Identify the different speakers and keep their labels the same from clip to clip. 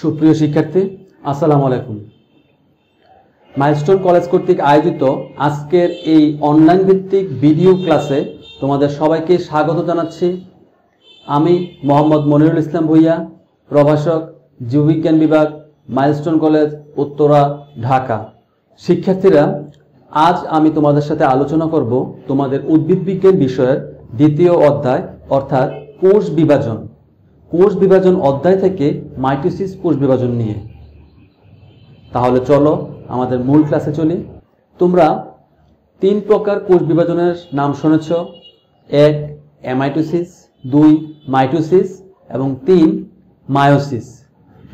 Speaker 1: সুপ্রিয় শিক্ষার্থী আসসালামু আলাইকুম। মাইলস্টোন কলেজ কর্তৃক আয়োজিত আজকের এই অনলাইন ভিত্তিক ভিডিও ক্লাসে তোমাদের সবাইকে স্বাগত জানাচ্ছি। আমি মোহাম্মদ মনিরুল ইসলাম ভূঁইয়া, প্রভাষক, জীববিজ্ঞান বিভাগ, মাইলস্টোন কলেজ, উত্তরা, ঢাকা। শিক্ষার্থীরা, আজ আমি তোমাদের সাথে আলোচনা করব তোমাদের উদ্ভিদ বিজ্ঞান বিষয়ের দ্বিতীয় অধ্যায় অর্থাৎ কোষ বিভাজন অধ্যায় থেকে মাইটোসিস কোষ বিভাজন নিয়ে। তাহলে চলো আমাদের মূল ক্লাসে চলি। তোমরা 3 প্রকার কোষ বিভাজনের নাম শুনেছ। 1 অ্যামাইটোসিস, 2 মাইটোসিস এবং 3 মায়োসিস,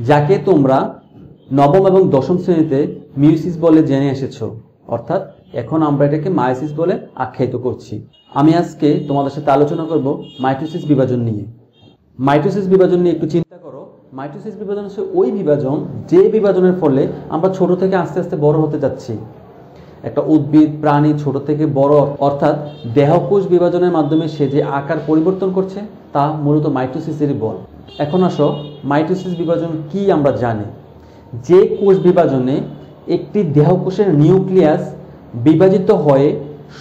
Speaker 1: যাকে তোমরা নবম এবং দশম শ্রেণীতে মিয়োসিস বলে জেনে এসেছো। অর্থাৎ এখন আমরা এটাকে মায়োসিস বলে আখ্যায়িত করছি। আমি আজকে তোমাদের সাথে আলোচনা করব মাইটোসিস বিভাজন নিয়ে। মাইটোসিস বিভাজন নিয়ে একটু চিন্তা করো। মাইটোসিস বিভাজন হচ্ছে ওই বিভাজন যে বিভাজনের ফলে আমরা ছোট থেকে আস্তে আস্তে বড় হতে যাচ্ছি। একটা উদ্ভিদ প্রাণী ছোট থেকে বড় অর্থাৎ দেহকোষ বিভাজনের মাধ্যমে সে যে আকার পরিবর্তন করছে তা মূলত মাইটোসিসেরই বল। এখন আসো মাইটোসিস বিভাজন কি আমরা জানি। যে কোষ বিভাজনে একটি দেহকোষের নিউক্লিয়াস বিভাজিত হয়ে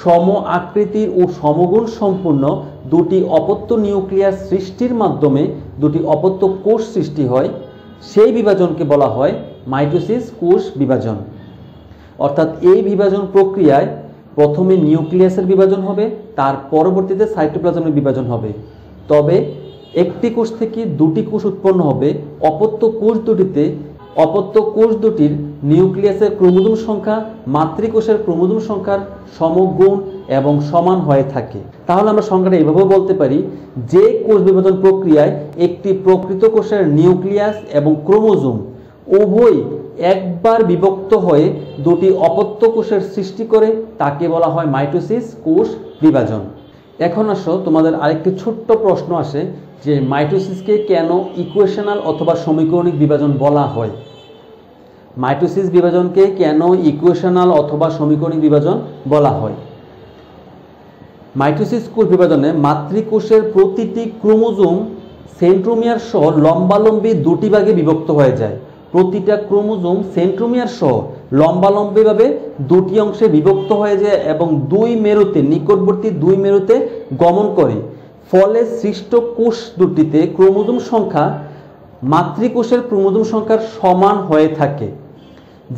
Speaker 1: সম আকৃতির ও সমগুণ সম্পূর্ণ দুটি অপত্য নিউক্লিয়াস সৃষ্টির মাধ্যমে দুটি অপত্য কোষ সৃষ্টি হয়, সেই বিভাজনকে বলা হয় মাইটোসিস কোষ বিভাজন। অর্থাৎ এই বিভাজন প্রক্রিয়ায় প্রথমে নিউক্লিয়াসের বিভাজন হবে, তার পরবর্তীতে সাইটোপ্লাজমের বিভাজন হবে। তবে একটি কোষ থেকে দুটি কোষ উৎপন্ন হবে। অপত্য কোষ দুটির নিউক্লিয়াসের ক্রোমোজোম সংখ্যা মাতৃকোষের ক্রোমোজোম সংখ্যার সমগুণ এবং সমান হয়ে থাকে। তাহলে আমরা সংখ্যাটা এভাবেও বলতে পারি, যে কোষ বিভাজন প্রক্রিয়ায় একটি প্রকৃত কোষের নিউক্লিয়াস এবং ক্রোমোজোম উভয় একবার বিভক্ত হয়ে দুটি অপত্য কোষের সৃষ্টি করে তাকে বলা হয় মাইটোসিস কোষ বিভাজন। এখন আসো তোমাদের আরেকটি ছোট্ট প্রশ্ন আসে যে মাইটোসিসকে কেন ইকুয়েশনাল অথবা সমীকরণিক বিভাজন বলা হয়। মাইটোসিস বিভাজনকে কেন ইকুয়েশনাল অথবা সমীকরণিক বিভাজন বলা হয়? মাইটোসিস কোষ বিভাজনে মাতৃকোষের প্রতিটি ক্রোমোজোম সেন্ট্রোমিয়ার সহ লম্বালম্বি দুটি ভাগে বিভক্ত হয়ে যায়। প্রতিটা ক্রোমোজোম সেন্ট্রোমিয়ার সহ লম্বালম্বিভাবে দুটি অংশে বিভক্ত হয়ে যায় এবং নিকটবর্তী দুই মেরুতে গমন করে। ফলে সৃষ্ট কোষ দুটিতে ক্রোমোজোম সংখ্যা মাতৃকোষের ক্রোমোজোম সংখ্যার সমান হয়ে থাকে।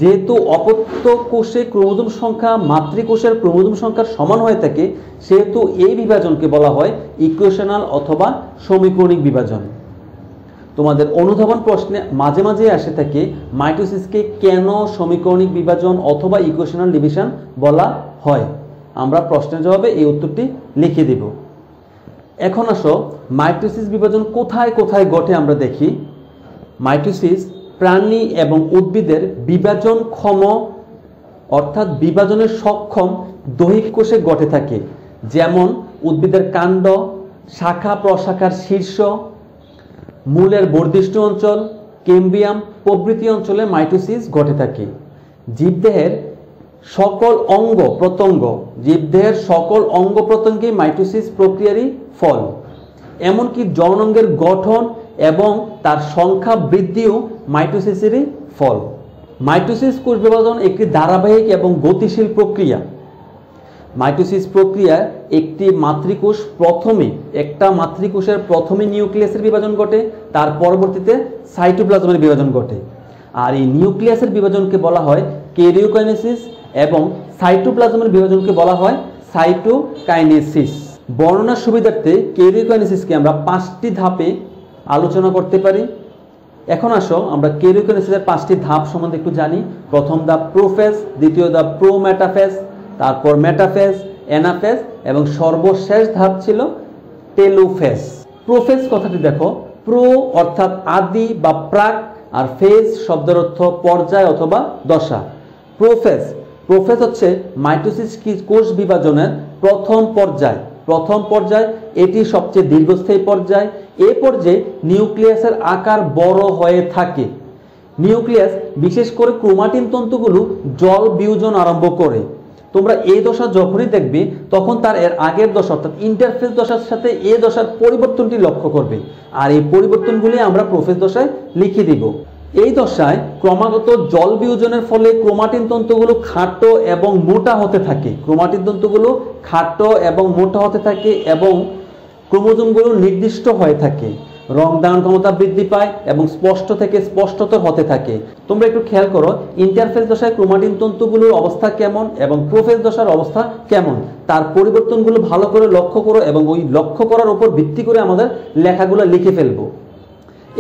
Speaker 1: যেহেতু অপত্য কোষে ক্রোমোজোম সংখ্যা মাতৃকোষের ক্রোমোজোম সংখ্যার সমান হয়ে থাকে, সেহেতু এই বিভাজনকে বলা হয় ইকুয়েশনাল অথবা সমীকরণিক বিভাজন। তোমাদের অনুধাবন প্রশ্নে মাঝে মাঝে আসে থাকে মাইটোসিসকে কেন সমীকরণিক বিভাজন অথবা ইকুয়েশনাল ডিভিশন বলা হয়। আমরা প্রশ্নের জবাবে এই উত্তরটি লিখে দিব। এখন আসো মাইটোসিস বিভাজন কোথায় কোথায় ঘটে আমরা দেখি। মাইটোসিস প্রাণী এবং উদ্ভিদের বিভাজনক্ষম অর্থাৎ বিভাজনের সক্ষম দৈহিক কোষে ঘটে থাকে। যেমন উদ্ভিদের কাণ্ড, শাখা প্রশাখার শীর্ষ, মূলের বর্ধিষ্ণু অঞ্চল, কেম্বিয়াম প্রভৃতি অঞ্চলে মাইটোসিস ঘটে থাকে। জীবদেহের সকল অঙ্গ প্রত্যঙ্গে মাইটোসিস প্রক্রিয়ারই ফল। এমনকি যৌনাঙ্গের গঠন এবং তার সংখ্যা বৃদ্ধিও মাইটোসিসেরই ফল। মাইটোসিস কোষ বিভাজন একটি ধারাবাহিক এবং গতিশীল প্রক্রিয়া। মাইটোসিস প্রক্রিয়ায় একটা মাতৃকোষের প্রথমে নিউক্লিয়াসের বিভাজন ঘটে, তার পরবর্তীতে সাইটোপ্লাজমের বিভাজন ঘটে। আর এই নিউক্লিয়াসের বিভাজনকে বলা হয় ক্যারিওকাইনেসিস এবং সাইটোপ্লাজমের বিভাজনকে বলা হয় সাইটোকাইনেসিস। বর্ণনার সুবিধার্থে ক্যারিওকাইনেসিসকে আমরা 5টি ধাপে আলোচনা করতে পারি। এখন আসো আমরা ক্যারিওকাইনেসিসের 5টি ধাপ সম্বন্ধে একটু জানি। প্রথম ধাপ প্রোফেজ, দ্বিতীয় ধাপ প্রোমেটাফেজ, তারপর মেটাফেজ, অ্যানাফেজ এবং সর্বশেষ ধাপ ছিল টেলোফেজ। প্রোফেজ কথাটি দেখো, প্রো অর্থাৎ আদি বা প্রাক, আর ফেজ শব্দের অর্থ পর্যায় অথবা দশা। প্রোফেজ হচ্ছে মাইটোসিস কোষ বিভাজনের প্রথম পর্যায়। এটি সবচেয়ে দীর্ঘস্থায়ী পর্যায়। এই পর্যায়ে নিউক্লিয়াসের আকার বড় হয়ে থাকে। নিউক্লিয়াস বিশেষ করে ক্রোমাটিন তন্তুগুলো জল বিয়োজন আরম্ভ করে। তোমরা এই দশা যখনই দেখবে তখন তার এর আগের দশা অর্থাৎ ইন্টারফেজ দশার সাথে এই দশার পরিবর্তনটি লক্ষ্য করবে, আর এই পরিবর্তনগুলি আমরা প্রোফেজ দশায় লিখে দিব। এই দশায় ক্রমাগত জল বিয়োজনের ফলে ক্রোমাটিন তন্তুগুলো খাটো এবং মোটা হতে থাকে। ক্রোমাটিন তন্তুগুলো খাটো এবং মোটা হতে থাকে এবং ক্রোমোজোমগুলো নির্দিষ্ট হয়ে থাকে, রং ধারণ ক্ষমতা বৃদ্ধি পায় এবং স্পষ্ট থেকে স্পষ্টতর হতে থাকে। তোমরা একটু খেয়াল করো ইন্টারফেজ দশায় ক্রোমাটিন তন্তুগুলোর অবস্থা কেমন এবং প্রোফেজ দশার অবস্থা কেমন, তার পরিবর্তনগুলো ভালো করে লক্ষ্য করো এবং ওই লক্ষ্য করার উপর ভিত্তি করে আমাদের লেখাগুলো লিখে ফেলবো।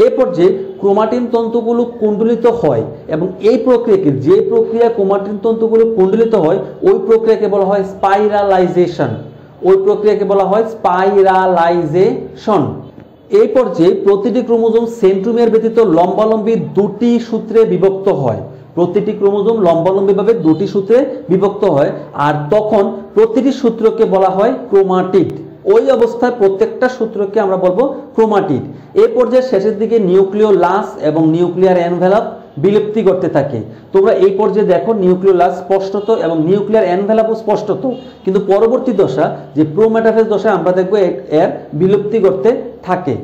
Speaker 1: এই পর্যায়ে ক্রোমাটিন তন্তুগুলো কুণ্ডলিত হয় এবং এই প্রক্রিয়াকে, যে প্রক্রিয়া ক্রোমাটিন তন্তুগুলো কুণ্ডলিত হয় ওই প্রক্রিয়াকে বলা হয় স্পাইরালাইজেশন। ওই প্রক্রিয়াকে বলা হয় স্পাইরালাইজেশন। এই পর্যায়ে প্রতিটি ক্রোমোজোম সেন্ট্রোমিয়ার ব্যতীত লম্বালম্বী দুটি সূত্রে বিভক্ত হয়। প্রতিটি ক্রোমোজোম লম্বালম্বীভাবে দুটি সূত্রে বিভক্ত হয় আর তখন প্রতিটি সূত্রকে বলা হয় ক্রোমাটিড। ওই অবস্থায় প্রত্যেকটা সূত্রকে আমরা বলবো ক্রোমাটিড। এই পর্যায়ে শেষের দিকে নিউক্লিওলাস এবং নিউক্লিয়ার এনভেলাপ বিলুপ্তি করতে থাকে। তোমরা এই পর্যায়ে দেখো নিউক্লিওলাস স্পষ্টত এবং নিউক্লিয়ার এনভেলাপও স্পষ্টত, কিন্তু পরবর্তী দশা যে প্রোমেটাফেজ দশা আমরা দেখবো এর বিলুপ্তি করতে থাকে।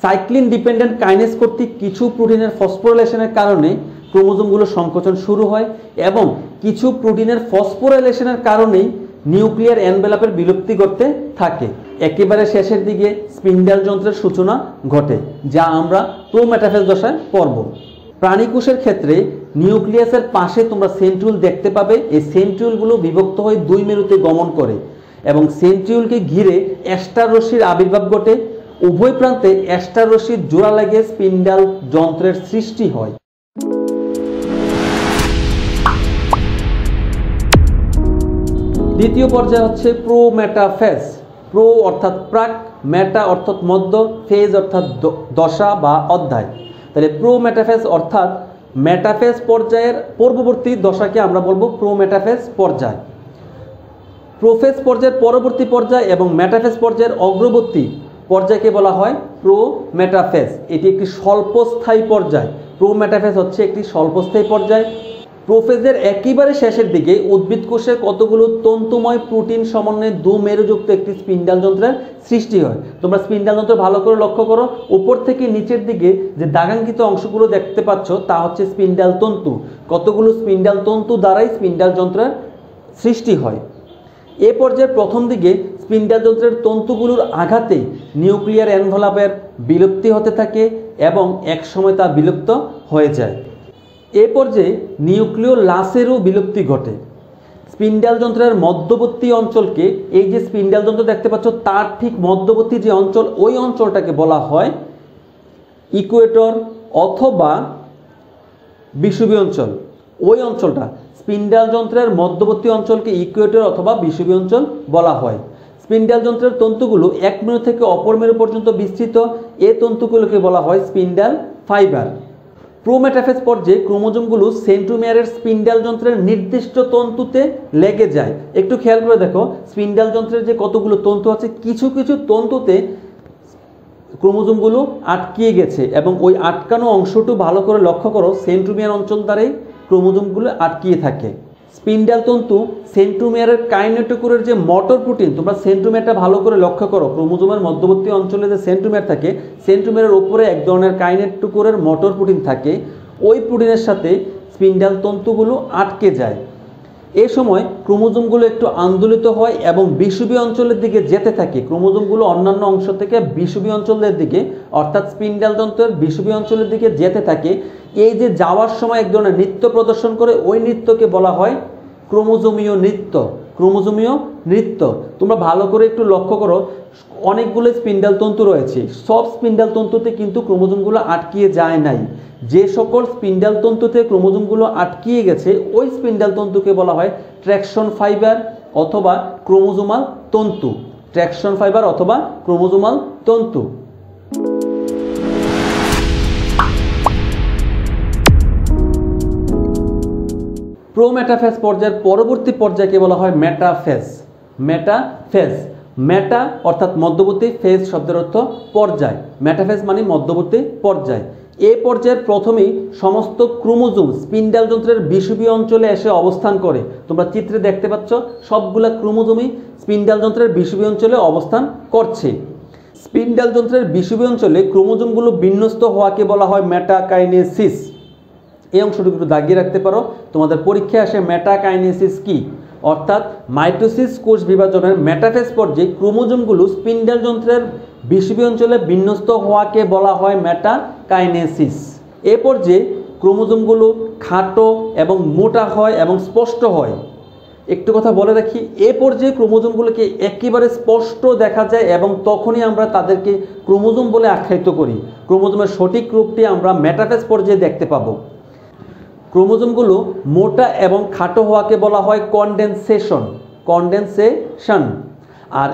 Speaker 1: সাইক্লিন ডিপেন্ডেন্ট কাইনেজ কর্তৃক কিছু প্রোটিনের ফসফোরিলেশনের কারণে ক্রোমোজোমগুলো সংকোচন শুরু হয় এবং কিছু প্রোটিনের ফসফোরিলেশনের কারণেই নিউক্লিয়ার এনভেলাপের বিলুপ্তি করতে থাকে। একেবারে শেষের দিকে স্পিন্ডেল যন্ত্রের সূচনা ঘটে, যা আমরা প্রোমেটাফেজ দশায় পড়ব। প্রাণীকোষের ক্ষেত্রে নিউক্লিয়াসের পাশে তোমরা সেন্ট্রিওল দেখতে পাবে। এই সেন্ট্রিওলগুলো বিভক্ত হয়ে দুই মেরুতে গমন করে এবং সেন্ট্রিওলকে ঘিরে অ্যাস্টার রশ্মির আবির্ভাব ঘটে। উভয় প্রান্তে অ্যাস্টার রশ্মির জোড়া লেগে স্পিন্ডেল যন্ত্রের সৃষ্টি হয়। দ্বিতীয় পর্যায় হচ্ছে প্রোমেটাফেজ। প্রো অর্থাৎ প্রাক, মেটা অর্থাৎ মধ্য, ফেজ অর্থাৎ দশা বা অধ্যায়। তাহলে প্রোমেটাফেজ অর্থাৎ মেটাফেজ পর্যায়ের পূর্ববর্তী দশাকে আমরা বলবো প্রোমেটাফেজ পর্যায়। প্রোফেজ পর্যায়ের পরবর্তী পর্যায় এবং মেটাফেজ পর্যায়ের অগ্রবর্তী পর্যায়কে বলা হয় প্রোমেটাফেজ। এটি একটি স্বল্পস্থায়ী পর্যায়। প্রোমেটাফেজ হচ্ছে একটি স্বল্পস্থায়ী পর্যায়। প্রোফেজের একেবারে শেষের দিকে উদ্ভিদ কোষের কতগুলো তন্তুময় প্রোটিন সমন্বয়ে দু মেরুযুক্ত একটি স্পিন্ডেল যন্ত্রের সৃষ্টি হয়। তোমরা স্পিন্ডেল যন্ত্র ভালো করে লক্ষ্য করো, উপর থেকে নিচের দিকে যে দাগাঙ্কিত অংশগুলো দেখতে পাচ্ছ তা হচ্ছে স্পিন্ডেল তন্তু। কতগুলো স্পিন্ডেল তন্তু দ্বারাই স্পিন্ডেল যন্ত্রের সৃষ্টি হয়। এ পর্যায়ের প্রথম দিকে স্পিন্ডেল যন্ত্রের তন্তুগুলোর আঘাতে নিউক্লিয়ার এনভেলাপের বিলুপ্তি হতে থাকে এবং একসময় তা বিলুপ্ত হয়ে যায়। এ পর্যায়ে নিউক্লিওলাসেরও বিলুপ্তি ঘটে। স্পিন্ডেল যন্ত্রের মধ্যবর্তী অঞ্চলকে, এই যে স্পিন্ডেল যন্ত্র দেখতে পাচ্ছ তার ঠিক মধ্যবর্তী যে অঞ্চল, ওই অঞ্চলটাকে বলা হয় ইকুয়েটর অথবা বিষুবীয় অঞ্চল। ওই অঞ্চলটা স্পিন্ডেল যন্ত্রের মধ্যবর্তী অঞ্চলকে ইকুয়েটর অথবা বিষুবীয় অঞ্চল বলা হয়। স্পিন্ডেল যন্ত্রের তন্তুগুলো এক মেরু থেকে অপর মেরু পর্যন্ত বিস্তৃত। এই তন্তুগুলোকে বলা হয় স্পিন্ডেল ফাইবার। প্রোমেটাফেজ পর্যায়ে ক্রোমোজোমগুলো সেন্ট্রোমিয়ারের স্পিন্ডেল যন্ত্রের নির্দিষ্ট তন্তুতে লেগে যায়। একটু খেয়াল করে দেখো স্পিন্ডেল যন্ত্রের যে কতগুলো তন্তু আছে, কিছু কিছু তন্তুতে ক্রোমোজোমগুলো আটকিয়ে গেছে এবং ওই আটকানো অংশটু ভালো করে লক্ষ্য করো, সেন্ট্রোমিয়ার অঞ্চল দ্বারাই ক্রোমোজোমগুলো আটকিয়ে থাকে। স্পিন্ডেল তন্তু সেন্ট্রোমিয়ারের কাইনেটোকোরের যে মোটর প্রোটিন, তোমরা সেন্ট্রোমিয়ারটা ভালো করে লক্ষ্য করো, ক্রোমোজোমের মধ্যবর্তী অঞ্চলে যে সেন্ট্রোমিয়ার থাকে, সেন্ট্রোমিয়ারের উপরে এক ধরনের কাইনেটোকোরের মোটর প্রোটিন থাকে। ওই প্রোটিনের সাথে স্পিন্ডেল তন্তুগুলো আটকে যায়। এই সময় ক্রোমোজোমগুলো একটু আন্দোলিত হয় এবং বিষুবীয় অঞ্চলের দিকে যেতে থাকে। ক্রোমোজোমগুলো অন্যান্য অংশ থেকে বিষুবীয় অঞ্চলের দিকে অর্থাৎ স্পিন্ডেল তন্ত্রের বিষুবীয় অঞ্চলের দিকে যেতে থাকে। এই যে যাওয়ার সময় এক ধরনের নৃত্য প্রদর্শন করে, ওই নৃত্যকে বলা হয় ক্রোমোজোমীয় নৃত্য। ক্রোমোজোমীয় নৃত্য তোমরা ভালো করে একটু লক্ষ্য করো, অনেকগুলো স্পিন্ডেল তন্তু রয়েছে। সব স্পিন্ডেল তন্তুতে কিন্তু ক্রোমোজোমগুলো আটকিয়ে যায় নাই। যে সকল স্পিন্ডেল তন্তুতে ক্রোমোজোমগুলো আটকিয়ে গেছে ওই স্পিন্ডেল তন্তুকে বলা হয় ট্র্যাকশন ফাইবার অথবা ক্রোমোজোমাল তন্তু। ট্র্যাকশন ফাইবার অথবা ক্রোমোজোমাল তন্তু। প্রোমেটাফেজ পর্যায়ের পরবর্তী পর্যায়কে বলা হয় মেটাফেজ। মেটাফেজ, মেটা অর্থাৎ মধ্যবর্তী, ফেজ শব্দের অর্থ পর্যায়। মেটাফেজ মানে মধ্যবর্তী পর্যায়। এই পর্যায়ের প্রথমেই সমস্ত ক্রোমোজোম স্পিন্ডেল যন্ত্রের বিষুবীয় অঞ্চলে এসে অবস্থান করে। তোমরা চিত্রে দেখতে পাচ্ছ সবগুলা ক্রোমোজোমই স্পিন্ডেল যন্ত্রের বিষুবীয় অঞ্চলে অবস্থান করছে। স্পিন্ডেল যন্ত্রের বিষুবীয় অঞ্চলে ক্রোমোজোমগুলো বিন্যস্ত হওয়াকে বলা হয় মেটাকাইনেসিস। এই অংশটুকু একটু দাগিয়ে রাখতে পারো। তোমাদের পরীক্ষায় আসে মেটাকাইনেসিস কি, অর্থাৎ মাইটোসিস কোষ বিভাজনের মেটাফেজ পর্যায়ে ক্রোমোজোমগুলো স্পিন্ডেল যন্ত্রের বিষুবী অঞ্চলে বিন্যস্ত হওয়াকে বলা হয় মেটাকাইনেসিস। এ পর্যায়ে ক্রোমোজোমগুলো খাটো এবং মোটা হয় এবং স্পষ্ট হয়। একটু কথা বলে রাখি, এ পর্যায়ে ক্রোমোজোমগুলোকে একেবারে স্পষ্ট দেখা যায় এবং তখনই আমরা তাদেরকে ক্রোমোজোম বলে আখ্যায়িত করি। ক্রোমোজোমের সঠিক রূপটি আমরা মেটাফেজ পর্যায়ে দেখতে পাবো। ক্রোমোজোমগুলো মোটা এবং খাটো হওয়াকে বলা হয় কনডেনসেশন। আর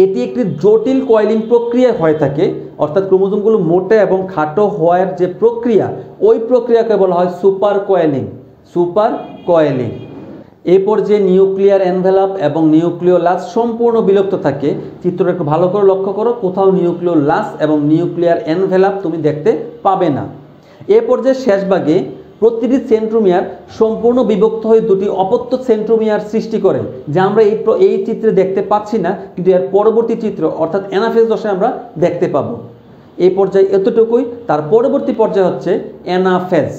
Speaker 1: এটি একটি জটিল কয়েলিং প্রক্রিয়া হয়ে থাকে, অর্থাৎ ক্রোমোজোমগুলো মোটা এবং খাটো হওয়ার যে প্রক্রিয়া, ওই প্রক্রিয়াকে বলা হয় সুপার কয়েলিং। এই পর্যায়ে নিউক্লিয়ার এনভেলাপ এবং নিউক্লিওলাস সম্পূর্ণ বিলুপ্ত থাকে। চিত্রটা একটু ভালো করে লক্ষ্য করো, কোথাও নিউক্লিওলাস এবং নিউক্লিয়ার এনভেলাপ তুমি দেখতে পাবে না। এ পর্যায়ে শেষ ভাগে প্রতিটি সেন্ট্রোমিয়ার সম্পূর্ণ বিভক্ত হয়ে দুটি অপত্য সেন্ট্রোমিয়ার সৃষ্টি করে, যা আমরা এই চিত্রে দেখতে পাচ্ছি না, কিন্তু এর পরবর্তী চিত্র অর্থাৎ অ্যানাফেজ দশায় আমরা দেখতে পাবো। এই পর্যায়ে এতটুকুই। তার পরবর্তী পর্যায়ে হচ্ছে অ্যানাফেজ।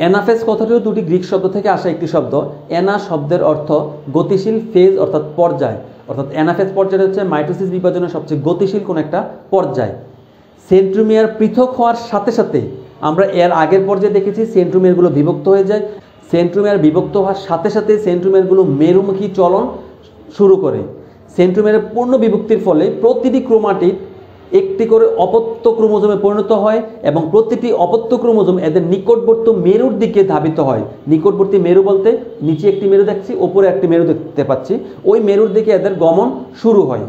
Speaker 1: অ্যানাফেজ কথাটিও দুটি গ্রিক শব্দ থেকে আসা একটি শব্দ। অ্যানা শব্দের অর্থ গতিশীল, ফেজ অর্থাৎ পর্যায়, অর্থাৎ অ্যানাফেজ পর্যায় হচ্ছে মাইটোসিস বিভাজনের সবচেয়ে গতিশীল কোন একটা পর্যায়। সেন্ট্রোমিয়ার পৃথক হওয়ার সাথে সাথে আমরা এর আগের পর্যায়ে দেখেছি সেন্ট্রোমিয়ারগুলো বিভক্ত হয়ে যায়। সেন্ট্রোমিয়ার বিভক্ত হওয়ার সাথে সাথে সেন্ট্রোমিয়ারগুলো মেরুমুখী চলন শুরু করে। সেন্ট্রোমিয়ারের পূর্ণ বিভক্তির ফলে প্রতিটি ক্রোমাটিড একটি করে অপত্য ক্রোমোজোমে পরিণত হয় এবং প্রতিটি অপত্য ক্রোমোজোম এদের নিকটবর্তী মেরুর দিকে ধাবিত হয়। নিকটবর্তী মেরু বলতে নিচে একটি মেরু দেখছি, ওপরে একটি মেরু দেখতে পাচ্ছি, ওই মেরুর দিকে এদের গমন শুরু হয়।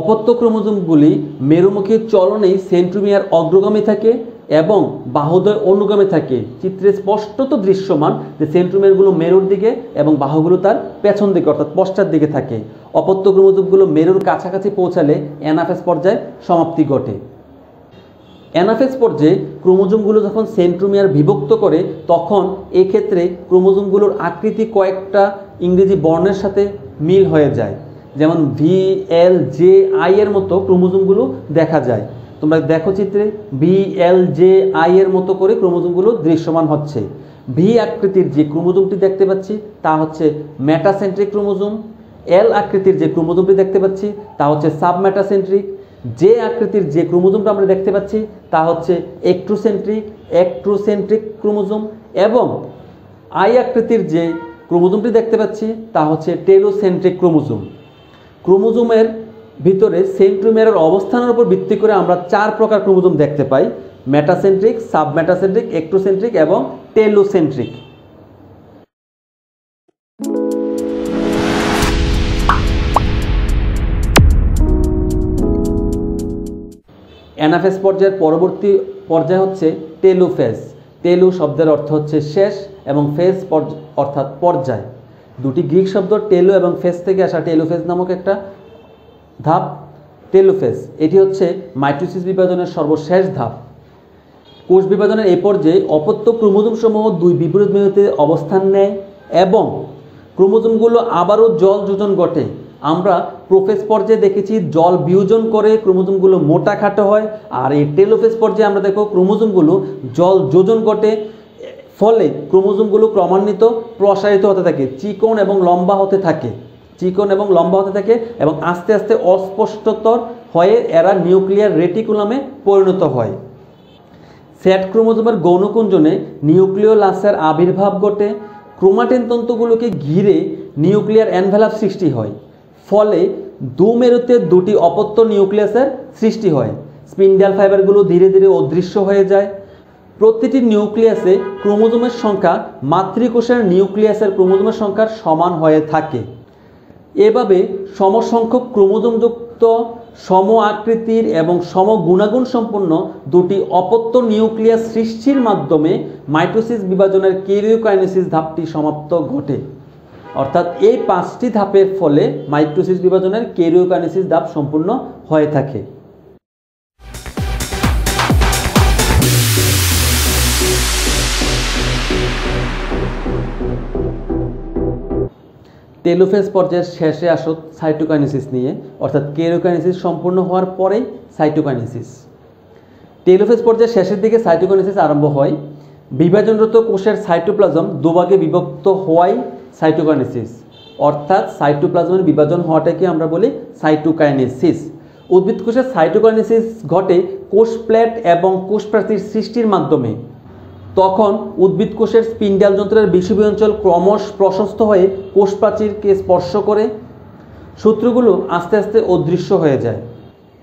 Speaker 1: অপত্য ক্রোমোজোমগুলি মেরুমুখী চলনেই সেন্ট্রোমিয়ার অগ্রগামী থাকে এবং বাহুদ্বয় অনুগামী থাকে। চিত্রে স্পষ্টত দৃশ্যমান যে সেন্ট্রোমিয়ারগুলো মেরুর দিকে এবং বাহুগুলো তার পেছন দিকে অর্থাৎ পশ্চাৎ দিকে থাকে। অপত্য ক্রোমোজোমগুলো মেরুর কাছাকাছি পৌঁছালে অ্যানাফেজ পর্যায়ে সমাপ্তি ঘটে। অ্যানাফেজ পর্যায়ে ক্রোমোজোমগুলো যখন সেন্ট্রোমিয়ার বিভক্ত করে, তখন এক্ষেত্রে ক্রোমোজোমগুলোর আকৃতি কয়েকটা ইংরেজি বর্ণের সাথে মিল হয়ে যায়, যেমন VLJI এর মতো ক্রোমোজোমগুলো দেখা যায়। তোমরা দেখো চিত্রে VLJI এর মতো করে ক্রোমোজোমগুলো দৃশ্যমান হচ্ছে। ভি আকৃতির যে ক্রোমোজোমটি দেখতে পাচ্ছি তা হচ্ছে মেটাসেন্ট্রিক ক্রোমোজোম। এল আকৃতির যে ক্রোমোজোমটি দেখতে পাচ্ছি তা হচ্ছে সাবমেটাসেন্ট্রিক। যে আকৃতির যে ক্রোমোজোমটা আমরা দেখতে পাচ্ছি তা হচ্ছে একট্রোসেন্ট্রিক ক্রোমোজোম, এবং আই আকৃতির যে ক্রোমোজোমটি দেখতে পাচ্ছি তা হচ্ছে টেলোসেন্ট্রিক ক্রোমোজোম। ক্রোমোজোমের ভিতরে সেন্ট্রোমিয়ারের অবস্থানের উপর ভিত্তি করে আমরা 4 প্রকার ক্রোমোজোম দেখতে পাই: মেটাসেন্ট্রিক, সাবমেটাসেন্ট্রিক, একট্রোসেন্ট্রিক এবং টেলোসেন্ট্রিক। অ্যানাফেজ পর্যায়ের পরবর্তী পর্যায় হচ্ছে টেলোফেজ। টেলো শব্দের অর্থ হচ্ছে শেষ এবং ফেজ অর্থাৎ পর্যায়। দুটি গ্রিক শব্দ টেলো এবং ফেজ থেকে আসা টেলোফেজ নামক একটা ধাপ। টেলোফেজ এটি হচ্ছে মাইটোসিস বিভাজনের সর্বশেষ ধাপ। কোষ বিভাজনের এই পর্যায়ে অপত্য ক্রোমোজোমসমূহ দুই বিপরীত মেরুতে অবস্থান নেয় এবং ক্রোমোজোমগুলো আবারও জল যোজন ঘটে। আমরা প্রোফেজ পর্যায়ে দেখেছি জল বিয়োজন করে ক্রোমোজোমগুলো মোটা খাটো হয়, আর এই টেলোফেজ পর্যায়ে আমরা দেখো ক্রোমোজোমগুলো জল যোজন ঘটে, ফলে ক্রোমোজোমগুলো ক্রমান্বিত প্রসারিত হতে থাকে, চিকন এবং লম্বা হতে থাকে এবং আস্তে আস্তে অস্পষ্টতর হয়ে এরা নিউক্লিয়ার রেটিকুলামে পরিণত হয়। সেট ক্রোমোজোমের গৌণকুঞ্জনে নিউক্লিওলাসের আবির্ভাব ঘটে। ক্রোমাটিন তন্তুগুলোকে ঘিরে নিউক্লিয়ার এনভেলাপ সৃষ্টি হয়, ফলে দুমেরুতে দুটি অপত্য নিউক্লিয়াসের সৃষ্টি হয়। স্পিন্ডাল ফাইবারগুলো ধীরে ধীরে অদৃশ্য হয়ে যায়। প্রতিটি নিউক্লিয়াসে ক্রোমোজোমের সংখ্যা মাতৃকোষের নিউক্লিয়াসের ক্রোমোজোমের সংখ্যার সমান হয়ে থাকে। এভাবে সমসংখ্যক ক্রোমোজোমযুক্ত সম আকৃতির এবং সম গুণাগুণ সম্পন্ন দুটি অপত্য নিউক্লিয়াস সৃষ্টির মাধ্যমে মাইটোসিস বিভাজনের ক্যারিওকাইনেসিস ধাপটি সমাপ্ত ঘটে। অর্থাৎ এই 5টি ধাপের ফলে মাইটোসিস বিভাজনের ক্যারিওকাইনেসিস ধাপ সম্পূর্ণ হয়ে থাকে। টেলোফেজ পর্যায়ের শেষে আসো সাইটোকাইনেসিস নিয়ে, অর্থাৎ কেরোকাইনেসিস সম্পূর্ণ হওয়ার পরেই সাইটোকাইনেসিস। টেলোফেজ পর্যায়ের শেষের দিকে সাইটোকাইনেসিস আরম্ভ হয়। বিভাজনরত কোষের সাইটোপ্লাজম দুভাগে বিভক্ত হওয়াই সাইটোকাইনেসিস, অর্থাৎ সাইটোপ্লাজমের বিভাজন হওয়াটাকে আমরা বলি সাইটোকাইনেসিস। উদ্ভিদ কোষের সাইটোকাইনেসিস ঘটে কোষ প্লেট এবং কোষ প্রাচীর সৃষ্টির মাধ্যমে। তখন উদ্ভিদ কোষের স্পিন্ডাল যন্ত্রের বিষুবীয় অঞ্চল ক্রমশ প্রশস্ত হয়ে কোষ প্রাচীরকে স্পর্শ করে সূত্রগুলো আস্তে আস্তে অদৃশ্য হয়ে যায়।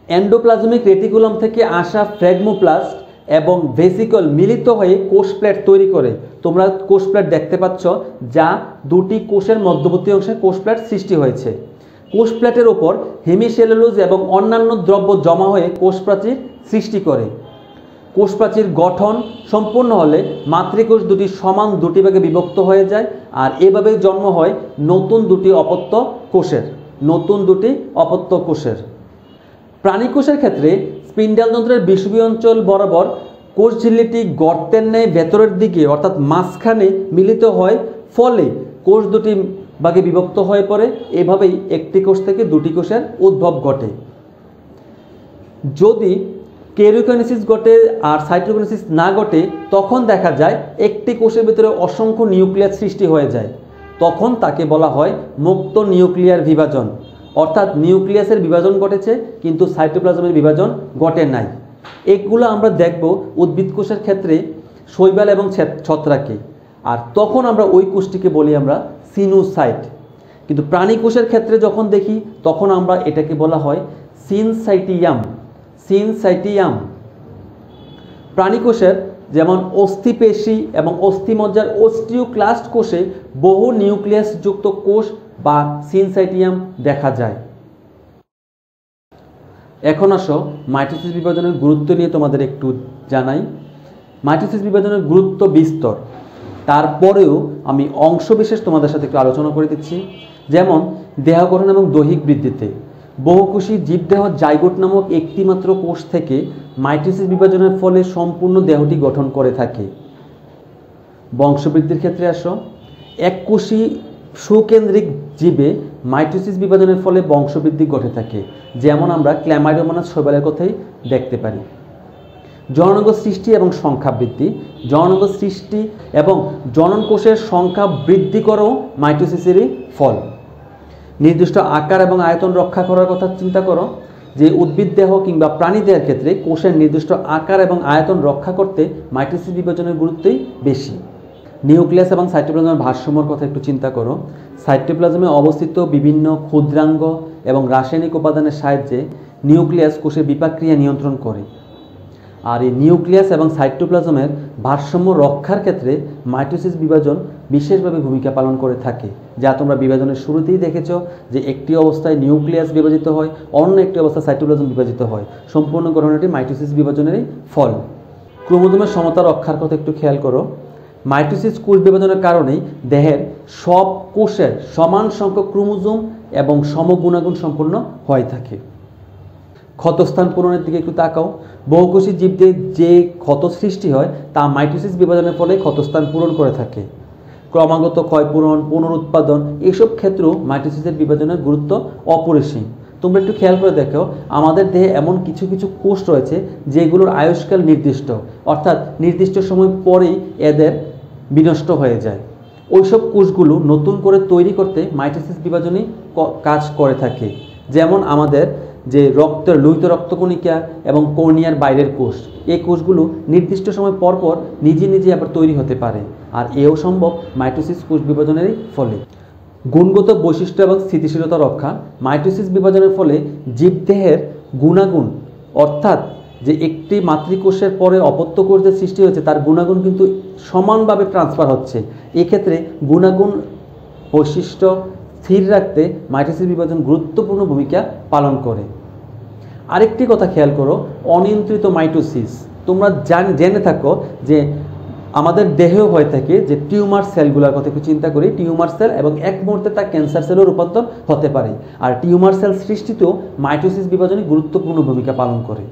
Speaker 1: এন্ডোপ্লাজমিক রেটিকুলাম থেকে আসা ফ্র্যাগমোপ্লাস্ট এবং ভেসিকল মিলিত হয়ে কোষ প্লেট তৈরি করে। তোমরা কোষ প্লেট দেখতে পাচ্ছ, যা দুটি কোষের মধ্যবর্তী অংশে কোষ প্লেট সৃষ্টি হয়েছে। কোষ প্লেটের ওপর হেমিসেলুলোজ এবং অন্যান্য দ্রব্য জমা হয়ে কোষ প্রাচীর সৃষ্টি করে। কোষ প্রাচীর গঠন সম্পূর্ণ হলে মাতৃকোষ দুটি সমান দুটি ভাগে বিভক্ত হয়ে যায়, আর এভাবে জন্ম হয় নতুন দুটি অপত্য কোষের। প্রাণী কোষের ক্ষেত্রে স্পিন্ডাল যন্ত্রের বিষুবীয় অঞ্চল বরাবর কোষ ঝিল্লিটি গর্তের ন্যায় ভেতরের দিকে অর্থাৎ মাঝখানে মিলিত হয়, ফলে কোষ দুটি ভাগে বিভক্ত হয়ে পড়ে। এভাবেই একটি কোষ থেকে দুটি কোষের উদ্ভব ঘটে। যদি কেরোকাইনেসিস ঘটে আর সাইটোকাইনেসিস না ঘটে, তখন দেখা যায় একটি কোষের ভিতরে অসংখ্য নিউক্লিয়াস সৃষ্টি হয়ে যায়। তখন তাকে বলা হয় মুক্ত নিউক্লিয়ার বিভাজন, অর্থাৎ নিউক্লিয়াসের বিভাজন ঘটেছে কিন্তু সাইটোপ্লাজমের বিভাজন ঘটে নাই। এগুলো আমরা দেখব উদ্ভিদ কোষের ক্ষেত্রে শৈবাল এবং ছত্রাকে, আর তখন আমরা ওই কোষটিকে বলি আমরা সিনুসাইট। কিন্তু প্রাণী কোষের ক্ষেত্রে যখন দেখি, তখন আমরা এটাকে বলা হয় সিনসাইটিয়াম। প্রাণী কোষের যেমন অস্থিপেশী এবং অস্থিমজ্জার অস্টিওক্লাস্ট কোষে বহু নিউক্লিয়াস যুক্ত কোষ বা সিনসাইটিয়াম দেখা যায়। এখন আসো মাইটোসিস বিভাজনের গুরুত্ব নিয়ে তোমাদের একটু জানাই। মাইটোসিস বিভাজনের গুরুত্ব বিস্তর, তারপরেও আমি অংশবিশেষ তোমাদের সাথে একটু আলোচনা করে দিচ্ছি। যেমন দেহ গঠন এবং দৈহিক বৃদ্ধিতে বহুকোষী জীবদেহ জাইগোট নামক একটি মাত্র কোষ থেকে মাইটোসিস বিভাজনের ফলে সম্পূর্ণ দেহটি গঠন করে থাকে। বংশবৃদ্ধির ক্ষেত্রে আসো, এককোষী সুকেন্দ্রিক জীবে মাইটোসিস বিভাজনের ফলে বংশবৃদ্ধি ঘটে থাকে, যেমন আমরা ক্ল্যামাইডোমোনাস শৈবালের কথাই দেখতে পারি। জননাঙ্গ সৃষ্টি এবং সংখ্যা বৃদ্ধি, জননাঙ্গ সৃষ্টি এবং জনন কোষের সংখ্যা বৃদ্ধি করেও মাইটোসিসেরই ফল। নির্দিষ্ট আকার এবং আয়তন রক্ষা করার কথা চিন্তা করো, যে উদ্ভিদ দেহ কিংবা প্রাণী দেহের ক্ষেত্রে কোষের নির্দিষ্ট আকার এবং আয়তন রক্ষা করতে মাইটোসিস বিভাজনের গুরুত্বই বেশি। নিউক্লিয়াস এবং সাইটোপ্লাজমের ভারসাম্যর কথা একটু চিন্তা করো। সাইটোপ্লাজমে অবস্থিত বিভিন্ন ক্ষুদ্রাঙ্গ এবং রাসায়নিক উপাদানের সাহায্যে নিউক্লিয়াস কোষের বিপাক ক্রিয়া নিয়ন্ত্রণ করে। আর এই নিউক্লিয়াস এবং সাইটোপ্লাজমের ভারসাম্য রক্ষার ক্ষেত্রে মাইটোসিস বিভাজন বিশেষভাবে ভূমিকা পালন করে থাকে, যা তোমরা বিভাজনের শুরুতেই দেখেছো, যে একটি অবস্থায় নিউক্লিয়াস বিভাজিত হয়, অন্য একটি অবস্থায় সাইটোপ্লাজম বিভাজিত হয়। সম্পূর্ণ ঘটনাটি মাইটোসিস বিভাজনেরই ফল। ক্রোমোজোমের সমতা রক্ষার কথা একটু খেয়াল করো। মাইটোসিস কোষ বিভাজনের কারণেই দেহের সব কোষের সমান সংখ্যক ক্রোমোজোম এবং সমগুণাগুণ সম্পন্ন হয়ে থাকে। ক্ষতস্থান পূরণের দিকে একটু তাকাও। বহুকোষী জীবদের যে ক্ষত সৃষ্টি হয় তা মাইটোসিস বিভাজনের ফলে ক্ষতস্থান পূরণ করে থাকে। ক্রমাগত ক্ষয়পূরণ, পুনরুৎপাদন এসব ক্ষেত্রেও মাইটোসিসের বিভাজনের গুরুত্ব অপরিসীম। তোমরা একটু খেয়াল করে দেখো, আমাদের দেহে এমন কিছু কিছু কোষ রয়েছে যেগুলোর আয়ুষ্কাল নির্দিষ্ট, অর্থাৎ নির্দিষ্ট সময় পরেই এদের বিনষ্ট হয়ে যায়। ওইসব কোষগুলো নতুন করে তৈরি করতে মাইটোসিস বিভাজনই কাজ করে থাকে। যেমন আমাদের যে রক্তের লোহিত রক্তকণিকা এবং কর্নিয়ার বাইরের কোষ, এই কোষগুলো নির্দিষ্ট সময় পরপর নিজে নিজে আবার তৈরি হতে পারে, আর এও সম্ভব মাইটোসিস কোষ বিভাজনেরই ফলে। গুণগত বৈশিষ্ট্য এবং স্থিতিশীলতা রক্ষা, মাইটোসিস বিভাজনের ফলে জীবদেহের গুণাগুণ, অর্থাৎ যে একটি মাতৃকোষের পরে অপত্য কোষ যে সৃষ্টি হয়েছে তার গুণাগুণ কিন্তু সমানভাবে ট্রান্সফার হচ্ছে। এক্ষেত্রে গুণাগুণ বৈশিষ্ট্য স্থির রাখতে মাইটোসিস বিভাজন গুরুত্বপূর্ণ ভূমিকা পালন করে। আরেকটি কথা খেয়াল করো, অনিয়ন্ত্রিত মাইটোসিস। তোমরা জেনে থাকো যে আমাদের দেহেও হয়ে থাকে যে টিউমার সেলগুলোর কথা একটু চিন্তা করি। টিউমার সেল এবং এক মুহূর্তে তা ক্যান্সার সেলেও রূপান্তর হতে পারে, আর টিউমার সেল সৃষ্টিতেও মাইটোসিস বিভাজনে গুরুত্বপূর্ণ ভূমিকা পালন করে।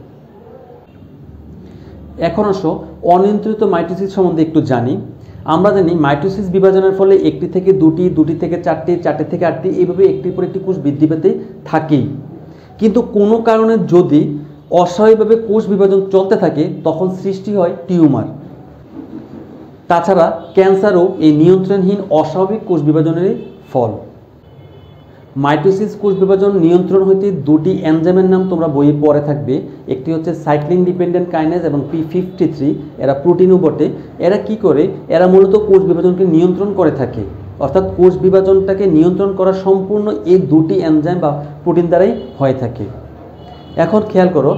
Speaker 1: এখন আসো অনিয়ন্ত্রিত মাইটোসিস সম্বন্ধে একটু জানি। আমরা জানি মাইটোসিস বিভাজনের ফলে একটি থেকে দুটি, দুটি থেকে চারটি, চারটি থেকে আটটি, এইভাবে একটির পর একটি কোষ বৃদ্ধি পেতে থাকেই। কিন্তু কোনো কারণে যদি অস্বাভাবিকভাবে কোষ বিভাজন চলতে থাকে তখন সৃষ্টি হয় টিউমার। তাছাড়া ক্যান্সারও এই নিয়ন্ত্রণহীন অস্বাভাবিক কোষ বিভাজনেরই ফল। মাইটোসিস কোষ বিভাজন নিয়ন্ত্রণ হইতে দুটি এনজাইমের নাম তোমরা বইয়ে পড়ে থাকবে। একটি হচ্ছে সাইক্লিন ডিপেন্ডেন্ট কাইনেজ এবং P53। এরা প্রোটিনও বটে। এরা কি করে? এরা মূলত কোষ বিভাজনকে নিয়ন্ত্রণ করে থাকে, অর্থাৎ কোষ বিভাজনটাকে নিয়ন্ত্রণ করা সম্পূর্ণ এই দুটি এনজাইম বা প্রোটিন দ্বারাই হয়ে থাকে। এখন খেয়াল করো,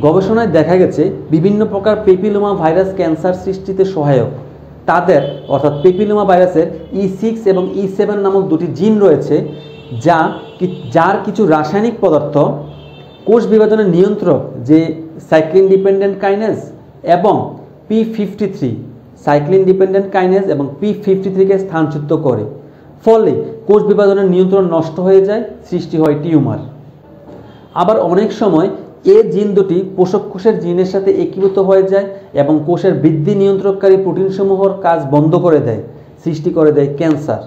Speaker 1: গবেষণায় দেখা গেছে বিভিন্ন প্রকার পেপিলোমা ভাইরাস ক্যান্সার সৃষ্টিতে সহায়ক। তাদের অর্থাৎ পেপিলোমা ভাইরাসের E6 এবং E7 নামক দুটি জিন রয়েছে যার কিছু রাসায়নিক পদার্থ কোষ বিভাজনের নিয়ন্ত্রক যে সাইক্লিন ডিপেন্ডেন্ট কাইনেজ এবং P53 সাইক্লিন ডিপেন্ডেন্ট কাইনেজ এবং P53-কে স্থানচ্যুত করে। ফলে কোষ বিভাজনের নিয়ন্ত্রণ নষ্ট হয়ে যায়, সৃষ্টি হয় টিউমার। আবার অনেক সময় এই জিন দুটি পোষক কোষের জিনের সাথে একীভূত হয়ে যায় এবং কোষের বৃদ্ধি নিয়ন্ত্রণকারী প্রোটিনসমূহের কাজ বন্ধ করে দেয়, সৃষ্টি করে দেয় ক্যান্সার।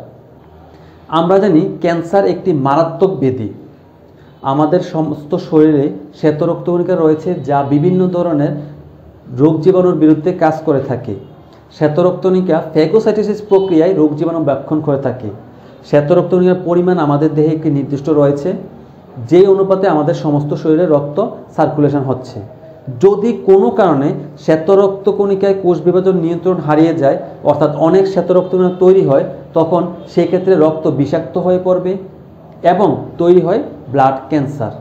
Speaker 1: আমরা জানি ক্যান্সার একটি মারাত্মক ব্যাধি। আমাদের সমস্ত শরীরে শ্বেত রক্তকণিকা রয়েছে যা বিভিন্ন ধরনের রোগ জীবাণুর বিরুদ্ধে কাজ করে থাকে। শ্বেত রক্তকণিকা ফ্যাগোসাইটোসিস প্রক্রিয়ায় রোগ জীবাণু ভক্ষণ করে থাকে। শ্বেত রক্তকণিকার পরিমাণ আমাদের দেহে একটি নির্দিষ্ট রয়েছে, যে অনুপাতে আমাদের সমস্ত শরীরে রক্ত সার্কুলেশন হচ্ছে। যদি কোনো কারণে শ্বেত রক্তকণিকায় কোষ বিভাজন নিয়ন্ত্রণ হারিয়ে যায়, অর্থাৎ অনেক শ্বেত রক্তকণিকা তৈরি হয়, তখন সেক্ষেত্রে রক্ত বিষাক্ত হয়ে পড়বে এবং তৈরি হয় ব্লাড ক্যান্সার।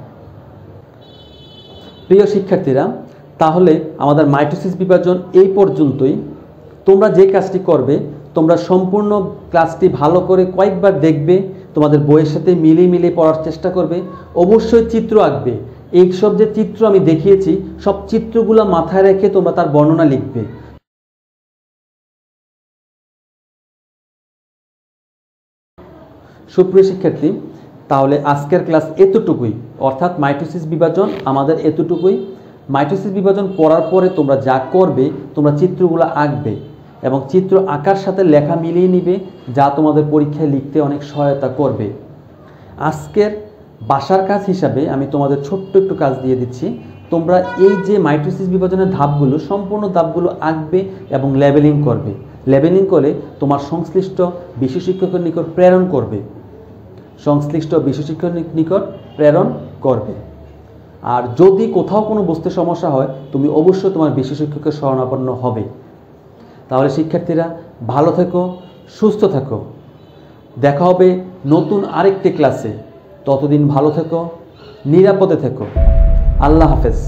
Speaker 1: প্রিয় শিক্ষার্থীরা, তাহলে আমাদের মাইটোসিস বিভাজন এই পর্যন্তই। তোমরা যে কাজটি করবে, তোমরা সম্পূর্ণ ক্লাসটি ভালো করে কয়েকবার দেখবে, তোমাদের বইয়ের সাথে মিলিয়ে পড়ার চেষ্টা করবে। অবশ্যই চিত্র আঁকবে। এইসব যে চিত্র আমি দেখিয়েছি, সব চিত্রগুলো মাথায় রেখে তোমরা তার বর্ণনা লিখবে। সুপ্রিয় শিক্ষার্থী, তাহলে আজকের ক্লাস এতটুকুই, অর্থাৎ মাইটোসিস বিভাজন আমাদের এতটুকুই। মাইটোসিস বিভাজন পড়ার পরে তোমরা যা করবে, তোমরা চিত্রগুলো আঁকবে এবং চিত্র আঁকার সাথে লেখা মিলিয়ে নিবে, যা তোমাদের পরীক্ষায় লিখতে অনেক সহায়তা করবে। আজকের বাসার কাজ হিসাবে আমি তোমাদের ছোট্ট একটু কাজ দিয়ে দিচ্ছি। তোমরা এই যে মাইটোসিস বিভাজনের ধাপগুলো, সম্পূর্ণ ধাপগুলো আঁকবে এবং লেবেলিং করবে। লেবেলিং করে তোমার সংশ্লিষ্ট বিশেষ শিক্ষকের নিকট প্রেরণ করবে। আর যদি কোথাও কোনো বুঝতে সমস্যা হয়, তুমি অবশ্যই তোমার বিশেষ শিক্ষকের শরণাপন্ন হবে। তাহলে শিক্ষার্থীরা, ভালো থেকো, সুস্থ থেকো। দেখা হবে নতুন আরেকটি ক্লাসে। ততদিন ভালো থেকো, নিরাপদে থেকো। আল্লাহ হাফেজ।